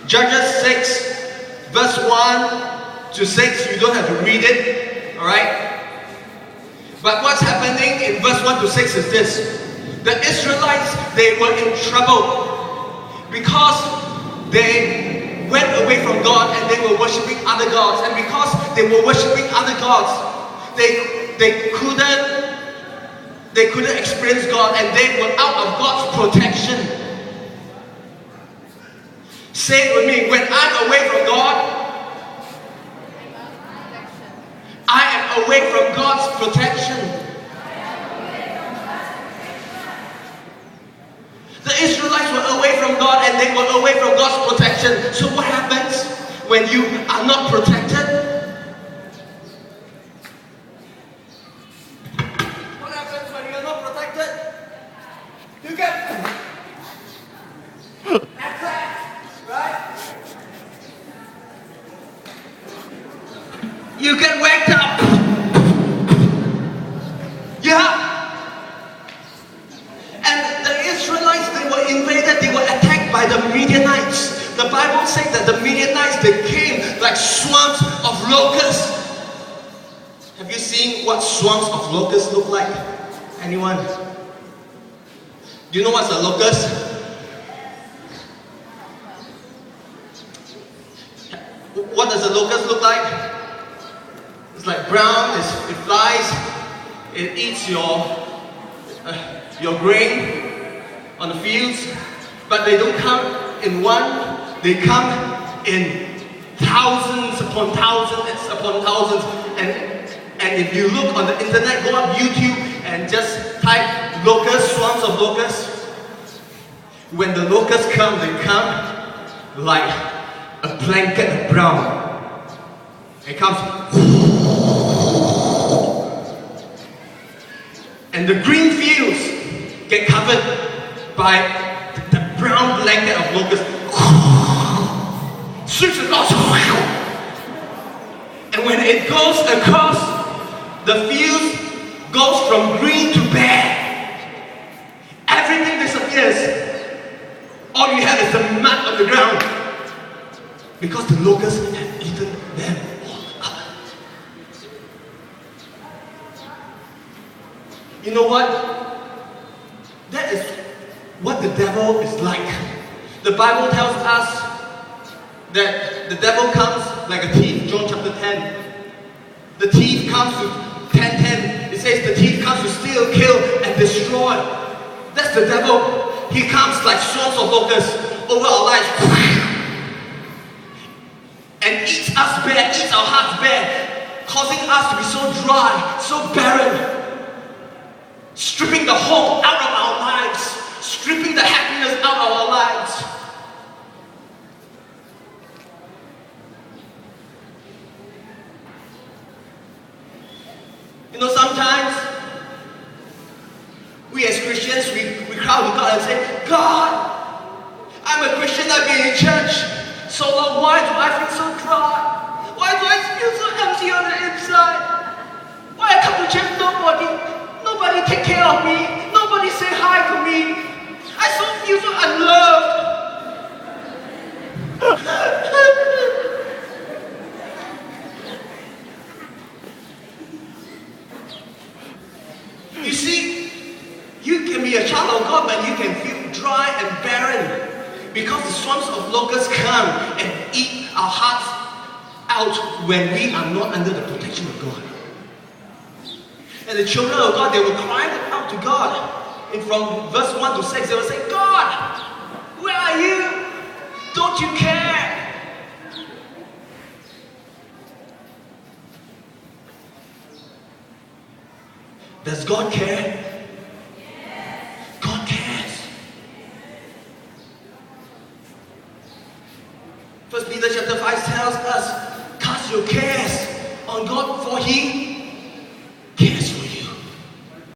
Judges 6, verse 1 to 6. You don't have to read it, alright? But what's happening in verse 1 to 6 is this. The Israelites, they were in trouble because they went away from God and they were worshipping other gods. And because they were worshipping other gods, they couldn't experience God, and they were out of God's protection. Say it with me. When I'm away from God, I am away from God's protection. The Israelites were away from God and they were away from God's protection. So what happens when you are not protected? What happens when you are not protected? You get attacked, right? You get whacked up. Yeah. And the Israelites, they were invaded, they were attacked by the Midianites. The Bible says that the Midianites, they came like swarms of locusts. Have you seen what swarms of locusts look like? Anyone? Do you know what's a locust? What does a locust look like? It's like brown, it flies, it eats your grain on the fields, but they don't come in one, they come in thousands upon thousands, and if you look on the internet, go on YouTube and just type locusts, swarms of locusts. When the locusts come, they come like a blanket of brown. It comes, and the green fields get covered by the brown blanket of locusts. Sweeps across, and when it goes across, the fields goes from green to bare. Everything disappears. All you have is the mud on the ground because the locusts have eaten them all up. You know what? That is what the devil is like. The Bible tells us that the devil comes like a thief. John chapter 10. The thief comes to 10:10. It says the thief comes to steal, kill, and destroy. That's the devil. He comes like swarms of locusts over our lives and eats us bare, eats our hearts bare, causing us to be so dry, so barren, stripping the hope out of our lives, stripping the happiness out of our lives. You know, sometimes we as Christians, we cry to God and say, God, I'm a Christian, I've been in church so long, why do I feel so dry? Why do I feel so empty on the inside? Why I come to church, nobody take care of me, nobody say hi to me. I feel so unloved. You see, you can be a child of God, but you can feel dry and barren because the swarms of locusts come and eat our hearts out when we are not under the protection of God. And the children of God, they will cry out to God. And from verse 1 to 6, they will say, God, where are you? Don't you care? Does God care? God cares. 1 Peter chapter 5 tells us, cast your cares on God, for He